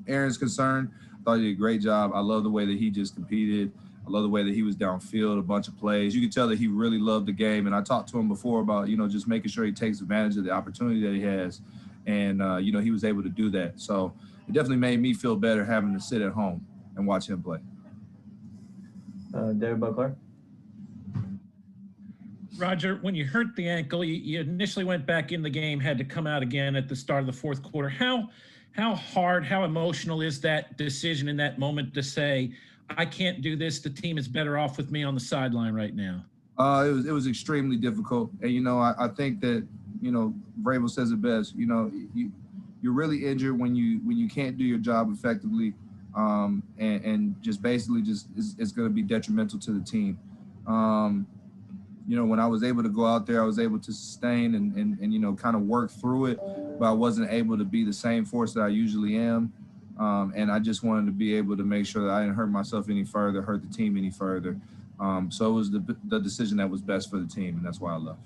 Aaron's concerned, I thought he did a great job. I love the way that he just competed. I love the way that he was downfield, a bunch of plays. You could tell that he really loved the game. And I talked to him before about, just making sure he takes advantage of the opportunity that he has. And, he was able to do that. So it definitely made me feel better having to sit at home and watch him play. David Butler. Rodger, when you hurt the ankle, you initially went back in the game, had to come out again at the start of the fourth quarter. How hard, how emotional is that decision in that moment to say, I can't do this, the team is better off with me on the sideline right now? It was extremely difficult. And, I think that, Vrabel says it best, you're really injured when you can't do your job effectively, and just basically it's going to be detrimental to the team. When I was able to go out there, I was able to sustain and kind of work through it, but I wasn't able to be the same force that I usually am. And I just wanted to be able to make sure that I didn't hurt myself any further, hurt the team any further. So it was the decision that was best for the team, and that's why I left.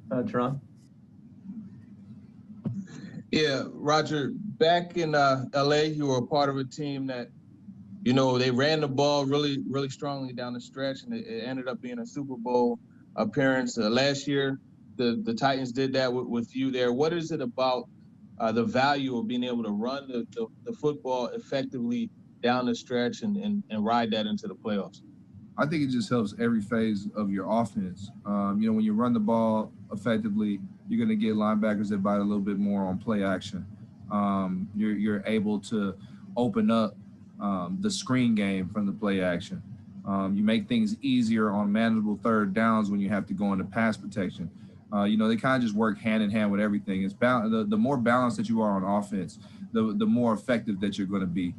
Teron? Yeah, Rodger, back in LA, you were a part of a team that, they ran the ball really, really strongly down the stretch, and it ended up being a Super Bowl appearance. Last year, the Titans did that with you there. What is it about the value of being able to run the football effectively down the stretch and ride that into the playoffs? I think it just helps every phase of your offense. When you run the ball effectively, you're going to get linebackers that bite a little bit more on play action. You're able to open up the screen game from the play action. You make things easier on manageable third downs when you have to go into pass protection. They kind of just work hand in hand with everything. It's the more balanced that you are on offense, the more effective that you're going to be.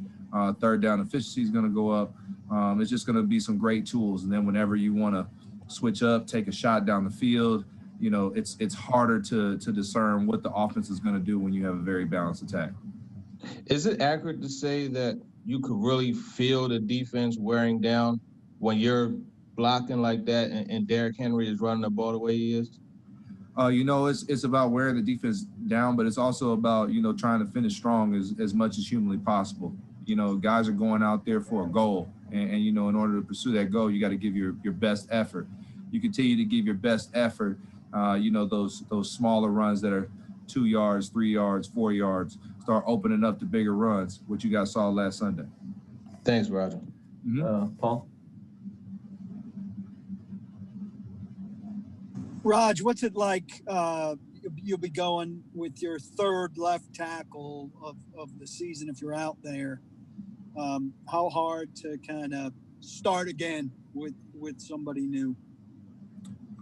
Third down efficiency is going to go up. It's just going to be some great tools. And then whenever you want to switch up, take a shot down the field, it's harder to discern what the offense is going to do when you have a very balanced attack. Is it accurate to say that you could really feel the defense wearing down when you're blocking like that and Derrick Henry is running the ball the way he is? It's about wearing the defense down, but it's also about, trying to finish strong as much as humanly possible. Guys are going out there for a goal. And in order to pursue that goal, you got to give your best effort. You continue to give your best effort, those smaller runs that are 2 yards, 3 yards, 4 yards, start opening up the bigger runs, which you guys saw last Sunday. Thanks, Rodger. Mm-hmm. Paul? Raj, what's it like? You'll be going with your third left tackle of the season if you're out there. How hard to kind of start again with somebody new?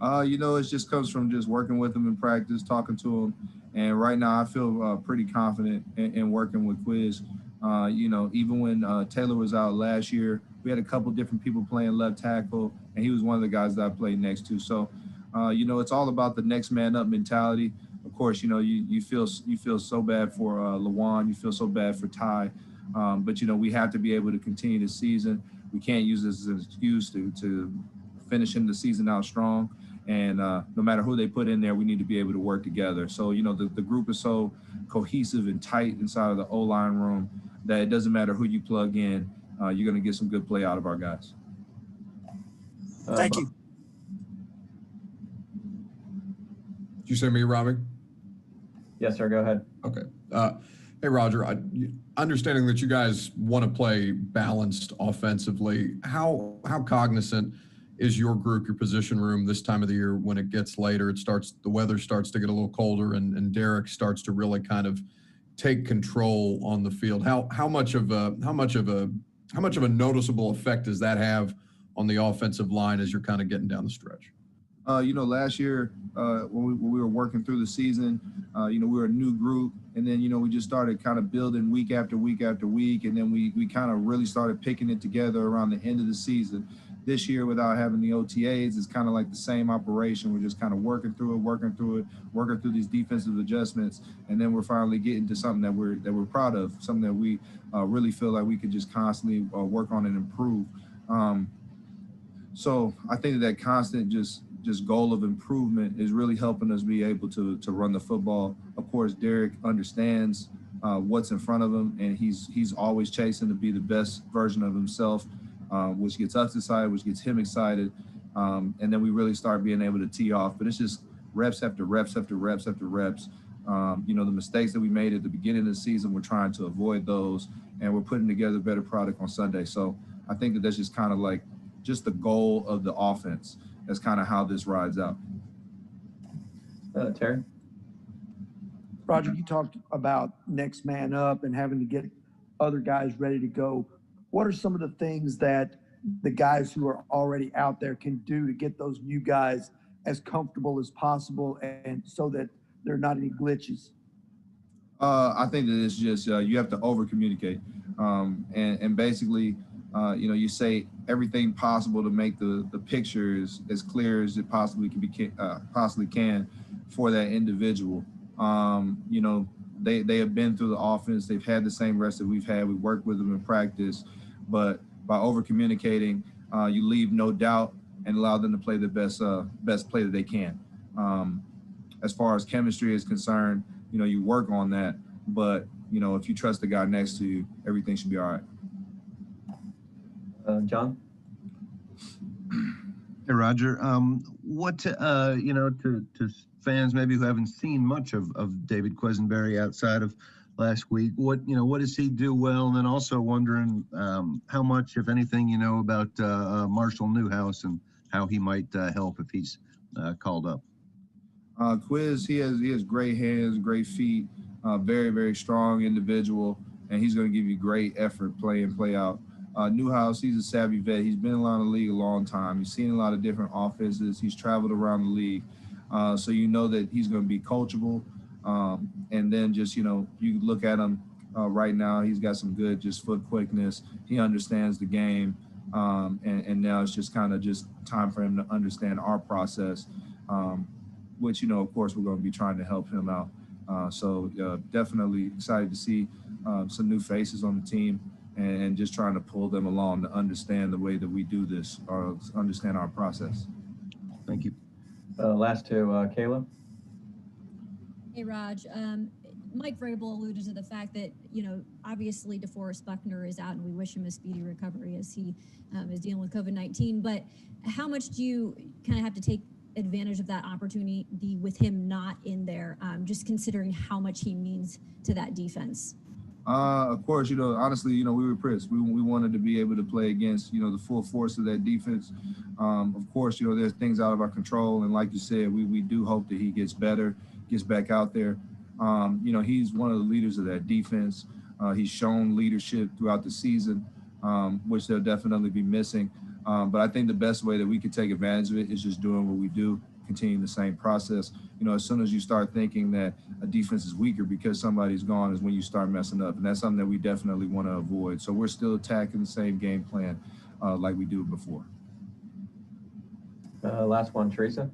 It just comes from just working with them in practice, talking to them. And right now I feel pretty confident in working with Quiz. Even when Taylor was out last year, we had a couple different people playing left tackle, and he was one of the guys that I played next to. So, it's all about the next man up mentality. Of course, you feel so bad for Lawan, you feel so bad for Ty, but we have to be able to continue the season. We can't use this as an excuse to finishing the season out strong. And no matter who they put in there, we need to be able to work together. So, the group is so cohesive and tight inside of the O-line room that it doesn't matter who you plug in, you're going to get some good play out of our guys. Thank you. Did you say me, Robbie? Yes, sir. Go ahead. Okay. Hey, Rodger, understanding that you guys want to play balanced offensively, how cognizant is your group, your position room this time of the year when it gets later, the weather starts to get a little colder and Derrick starts to really kind of take control on the field? How much of a noticeable effect does that have on the offensive line as you're kind of getting down the stretch? Last year when we were working through the season, we were a new group, and then we just started kind of building week after week after week, and then we kind of really started picking it together around the end of the season. This year, without having the OTAs, it's kind of like the same operation. We're just kind of working through these defensive adjustments, and then we're finally getting to something that we're proud of, something that we really feel like we could just constantly work on and improve. So I think that constant just goal of improvement is really helping us be able to run the football. Of course, Derrick understands what's in front of him, and he's always chasing to be the best version of himself, which gets us excited, which gets him excited, and then we really start being able to tee off. But it's just reps after reps after reps after reps. The mistakes that we made at the beginning of the season, we're trying to avoid those, and we're putting together a better product on Sunday. So I think that that's just kind of like just the goal of the offense. That's kind of how this rides out. Terry? Rodger, you talked about next man up and having to get other guys ready to go. What are some of the things that the guys who are already out there can do to get those new guys as comfortable as possible and so that there are not any glitches? I think that it's just you have to over communicate, and basically, you say everything possible to make the pictures as clear as it possibly can for that individual. They have been through the offense. They've had the same reps that we've had. We work with them in practice, but by over communicating, you leave no doubt and allow them to play the best play that they can. As far as chemistry is concerned, you work on that, but if you trust the guy next to you, everything should be all right. John? Hey, Rodger. To fans maybe who haven't seen much of David Quisenberry outside of last week, what does he do well? And then also wondering how much, if anything, you know about Marshall Newhouse and how he might help if he's called up. Quiz, he has great hands, great feet, very, very strong individual, and he's going to give you great effort, play in, play out. Newhouse, he's a savvy vet. He's been around the league a long time. He's seen a lot of different offenses. He's traveled around the league. So you know that he's going to be coachable. And then just, you look at him right now, he's got some good just foot quickness. He understands the game. And now it's just kind of just time for him to understand our process, which, of course, we're going to be trying to help him out. So definitely excited to see some new faces on the team and just trying to pull them along to understand the way that we do this or understand our process. Thank you. Last two, Kayla. Hey, Raj. Mike Vrabel alluded to the fact that, obviously DeForest Buckner is out and we wish him a speedy recovery as he is dealing with COVID-19. But how much do you kind of have to take advantage of that opportunity with him not in there, just considering how much he means to that defense? Of course, honestly, we were pressed. We wanted to be able to play against, the full force of that defense. Of course, there's things out of our control. And like you said, we do hope that he gets better, gets back out there. He's one of the leaders of that defense. He's shown leadership throughout the season, which they'll definitely be missing. But I think the best way that we can take advantage of it is just doing what we do, continuing the same process. As soon as you start thinking that a defense is weaker because somebody's gone is when you start messing up. And that's something that we definitely want to avoid. So we're still attacking the same game plan like we do before. Last one, Teresa.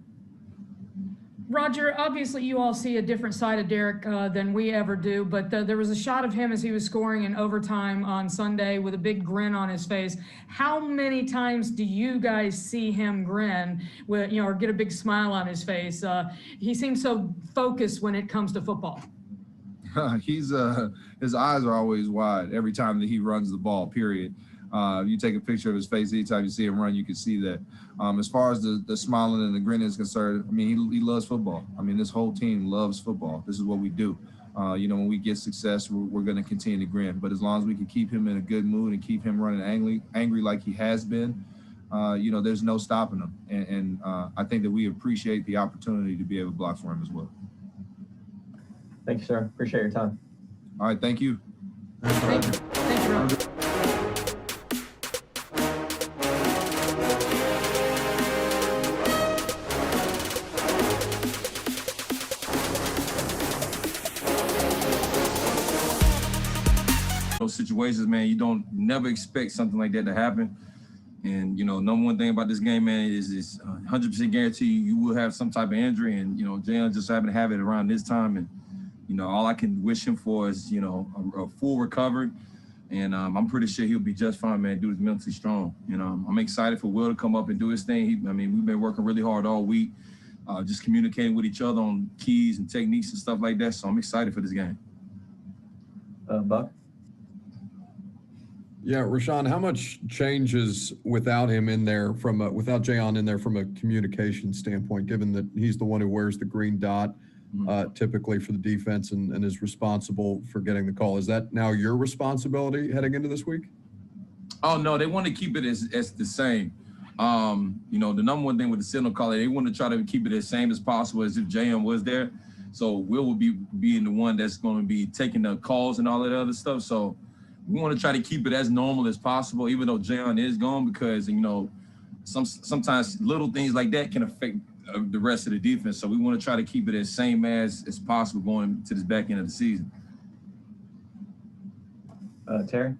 Rodger, obviously you all see a different side of Derek than we ever do, but there was a shot of him as he was scoring in overtime on Sunday with a big grin on his face. How many times do you guys see him grin with, or get a big smile on his face? He seems so focused when it comes to football. His eyes are always wide every time that he runs the ball, period. You take a picture of his face, anytime you see him run, you can see that. As far as the smiling and the grinning is concerned, he loves football. This whole team loves football. This is what we do. When we get success, we're going to continue to grin. But as long as we can keep him in a good mood and keep him running angry like he has been, there's no stopping him. And I think that we appreciate the opportunity to be able to block for him as well. Thank you, sir. Appreciate your time. All right, thank you. Thank you. Thank you, Rodger. Those situations, man, you don't never expect something like that to happen. And, number one thing about this game, man, is 100% guarantee you will have some type of injury. And, Jalen just happened to have it around this time. And, all I can wish him for is, a full recovery. And I'm pretty sure he'll be just fine, man. Dude is mentally strong. I'm excited for Will to come up and do his thing. We've been working really hard all week, just communicating with each other on keys and techniques and stuff like that. So I'm excited for this game. Buck? Yeah, Rashawn, how much changes without him in there without Jayon in there from a communication standpoint, given that he's the one who wears the green dot typically for the defense and is responsible for getting the call? Is that now your responsibility heading into this week? Oh, no, they want to keep it as the same. You know, the number one thing with the signal caller, they want to try to keep it as same as possible as if Jayon was there. So Will be being the one that's going to be taking the calls and all that other stuff. So we want to try to keep it as normal as possible, even though Jayon is gone, because, you know, sometimes little things like that can affect the rest of the defense. So we want to try to keep it as same as possible going to this back end of the season. Terry?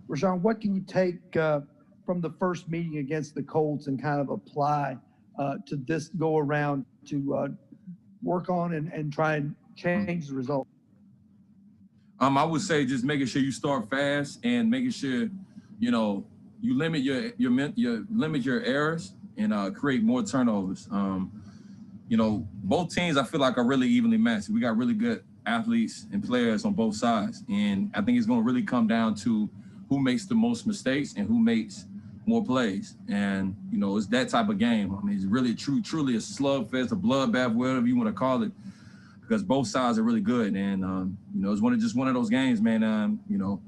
Rashawn, what can you take from the first meeting against the Colts and kind of apply to this go around to work on and try and change the result? I would say just making sure you start fast and making sure, you know, you limit your errors and create more turnovers. You know, both teams I feel like are really evenly matched. We got really good athletes and players on both sides, and I think it's going to really come down to who makes the most mistakes and who makes more plays. And, you know, it's that type of game. I mean, it's really truly a slugfest, a bloodbath, whatever you want to call it, because both sides are really good. And, you know, it's just one of those games, man. You know,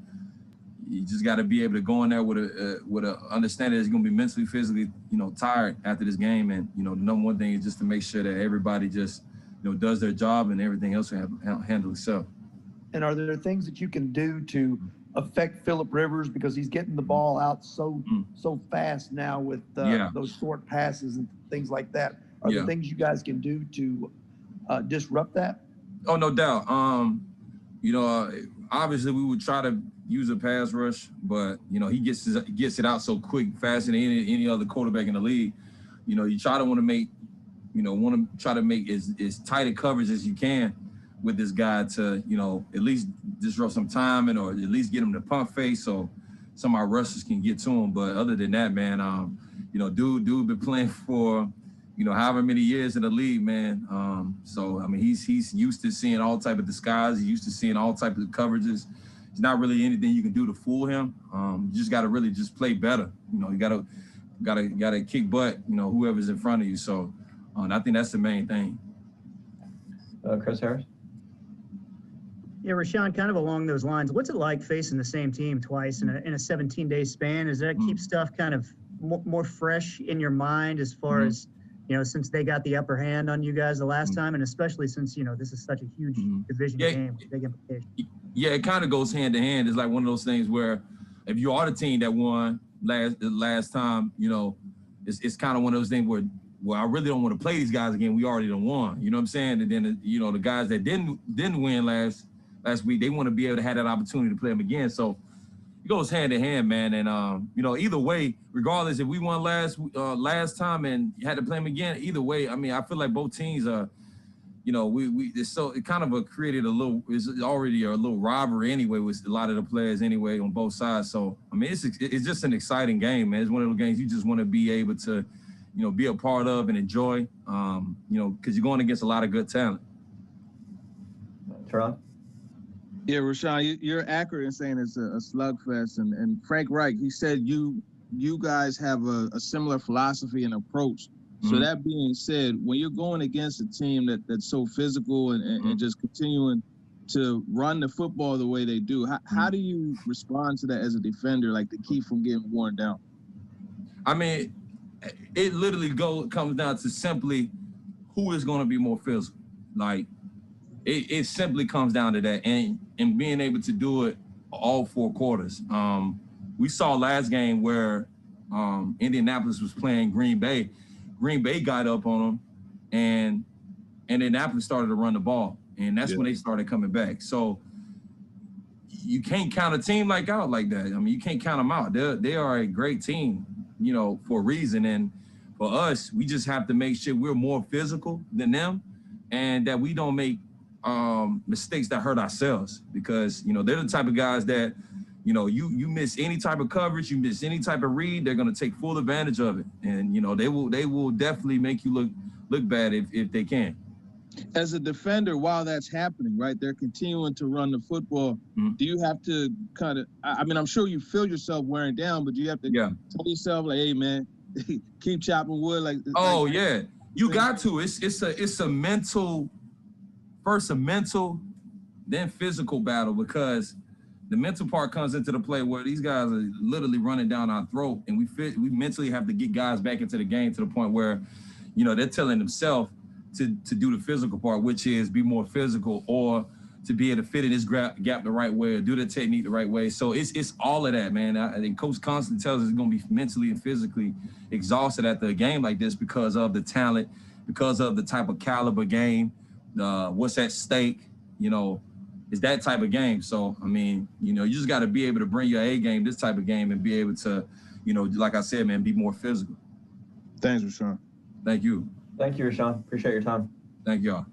you just got to be able to go in there with a understanding that it's going to be mentally, physically, you know, tired after this game. And, you know, the number one thing is just to make sure that everybody just, you know, does their job and everything else will handle itself. And are there things that you can do to affect Phillip Rivers, because he's getting the ball out so fast now with those short passes and things like that? Are there things you guys can do to disrupt that? Oh, no doubt. You know, obviously we would try to use a pass rush, but, you know, he gets it out so quick, faster than any other quarterback in the league. You know, you try to make as tight a coverage as you can with this guy to, you know, at least disrupt some timing or at least get him to pump face so some of our rushers can get to him. But other than that, man, you know, dude been playing for, you know, however many years in the league, man. So, I mean, he's used to seeing all type of disguise. He's used to seeing all type of coverages. It's not really anything you can do to fool him. You just got to really just play better. You know, you got to kick butt, you know, whoever's in front of you. So I think that's the main thing. Chris Harris? Yeah, Rashawn, kind of along those lines, what's it like facing the same team twice in a 17-day span? Does that keep stuff kind of more fresh in your mind as far as, you know, since they got the upper hand on you guys the last time, and especially since, you know, this is such a huge division game with big implications? Yeah, it kind of goes hand to hand. It's like one of those things where if you are the team that won last time, you know, it's kind of one of those things where, well, I really don't want to play these guys again. We already done won. You know what I'm saying? And then, you know, the guys that didn't win last week, they want to be able to have that opportunity to play them again. So it goes hand in hand, man. And, you know, either way, regardless if we won last time and had to play them again, either way, I mean, I feel like both teams are, you know, it kind of created it's already a little rivalry anyway with a lot of the players anyway on both sides. So, I mean, it's just an exciting game, man. It's one of those games you just want to be able to, you know, be a part of and enjoy, you know, because you're going against a lot of good talent. Teron? Yeah, Rashawn, you're accurate in saying it's a slugfest. And Frank Reich, he said you guys have a similar philosophy and approach. So that being said, when you're going against a team that's so physical and just continuing to run the football the way they do, how do you respond to that as a defender, like to keep from getting worn down? I mean, it literally comes down to simply who is going to be more physical. Like, it simply comes down to that, and being able to do it all 4 quarters. We saw last game where Indianapolis was playing Green Bay. Green Bay got up on them, and Indianapolis started to run the ball, and that's when they started coming back. So you can't count a team out like that. I mean, you can't count them out. They are a great team, you know, for a reason. And for us, we just have to make sure we're more physical than them, and that we don't make mistakes that hurt ourselves, because, you know, they're the type of guys that, you know, you miss any type of coverage, you miss any type of read, they're going to take full advantage of it. And, you know, they will definitely make you look bad if they can. As a defender, while that's happening, right, they're continuing to run the football. Do you have to kind of, I mean, I'm sure you feel yourself wearing down, but do you have to tell yourself like, hey man, keep chopping wood? Like, yeah, you got to. It's a mental, first a mental, then physical battle, because the mental part comes into the play where these guys are literally running down our throat, and we mentally have to get guys back into the game to the point where, you know, they're telling themselves to do the physical part, which is be more physical, or to be able to fit in this gap the right way, or do the technique the right way. So it's all of that, man. I think Coach constantly tells us it's going to be mentally and physically exhausted after a game like this because of the talent, because of the type of caliber game, what's at stake, you know. It's that type of game. So, I mean, you know, you just got to be able to bring your A game, this type of game, and be able to, you know, like I said, man, be more physical. Thanks, Rashawn. Thank you. Thank you, Rashawn. Appreciate your time. Thank y'all.